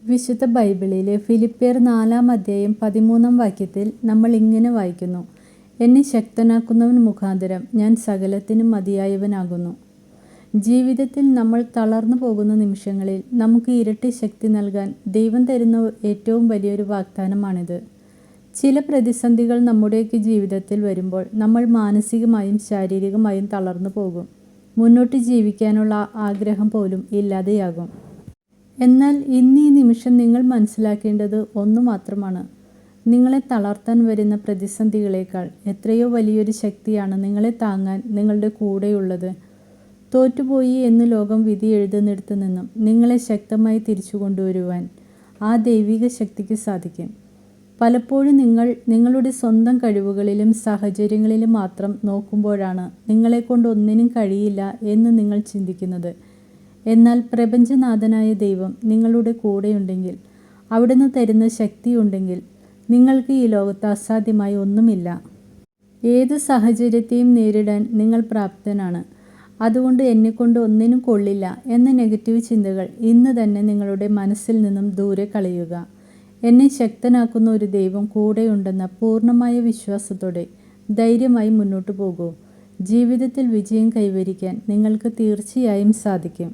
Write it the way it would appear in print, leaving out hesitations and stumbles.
വിശുദ്ധ ബൈബിളിലെ ഫിലിപ്പിയർ 4:13 നമ്മൾ ഇങ്ങനെ വായിക്കുന്നു: എന്നെ ശക്തനാക്കുന്നവൻ മുഖാന്തരം ഞാൻ സകലത്തിനും മതിയായവനാകുന്നു. ജീവിതത്തിൽ നമ്മൾ തളർന്നു പോകുന്ന നിമിഷങ്ങളിൽ നമുക്ക് ഇരട്ടി ശക്തി നൽകാൻ ദൈവം തരുന്ന ഏറ്റവും വലിയൊരു വാഗ്ദാനമാണിത്. ചില പ്രതിസന്ധികൾ നമ്മുടെയൊക്കെ ജീവിതത്തിൽ വരുമ്പോൾ നമ്മൾ മാനസികമായും ശാരീരികമായും തളർന്നു പോകും. മുന്നോട്ട് ജീവിക്കാനുള്ള ആഗ്രഹം പോലും ഇല്ലാതെയാകും. എന്നാൽ ഇന്ന് ഈ നിമിഷം നിങ്ങൾ മനസ്സിലാക്കേണ്ടത് ഒന്നു മാത്രമാണ്: നിങ്ങളെ തളർത്താൻ വരുന്ന പ്രതിസന്ധികളേക്കാൾ എത്രയോ വലിയൊരു ശക്തിയാണ് നിങ്ങളെ താങ്ങാൻ നിങ്ങളുടെ കൂടെയുള്ളത്. തോറ്റുപോയി എന്ന് ലോകം വിധി എഴുതുന്നിടത്ത് നിന്നും നിങ്ങളെ ശക്തമായി തിരിച്ചു കൊണ്ടുവരുവാൻ ആ ദൈവിക ശക്തിക്ക് സാധിക്കും. പലപ്പോഴും നിങ്ങൾ നിങ്ങളുടെ സ്വന്തം കഴിവുകളിലും സാഹചര്യങ്ങളിലും മാത്രം നോക്കുമ്പോഴാണ് നിങ്ങളെക്കൊണ്ട് ഒന്നിനും കഴിയില്ല എന്ന് നിങ്ങൾ ചിന്തിക്കുന്നത്. എന്നാൽ പ്രപഞ്ചനാഥനായ ദൈവം നിങ്ങളുടെ കൂടെയുണ്ടെങ്കിൽ, അവിടുന്ന് തരുന്ന ശക്തിയുണ്ടെങ്കിൽ, നിങ്ങൾക്ക് ഈ ലോകത്ത് അസാധ്യമായി ഒന്നുമില്ല. ഏത് സാഹചര്യത്തെയും നേരിടാൻ നിങ്ങൾ പ്രാപ്തനാണ്. അതുകൊണ്ട് എന്നെക്കൊണ്ട് ഒന്നിനും കൊള്ളില്ല എന്ന നെഗറ്റീവ് ചിന്തകൾ ഇന്ന് തന്നെ നിങ്ങളുടെ മനസ്സിൽ നിന്നും ദൂരെ കളയുക. എന്നെ ശക്തനാക്കുന്ന ഒരു ദൈവം കൂടെയുണ്ടെന്ന പൂർണ്ണമായ വിശ്വാസത്തോടെ ധൈര്യമായി മുന്നോട്ട് പോകൂ. ജീവിതത്തിൽ വിജയം കൈവരിക്കാൻ നിങ്ങൾക്ക് തീർച്ചയായും സാധിക്കും.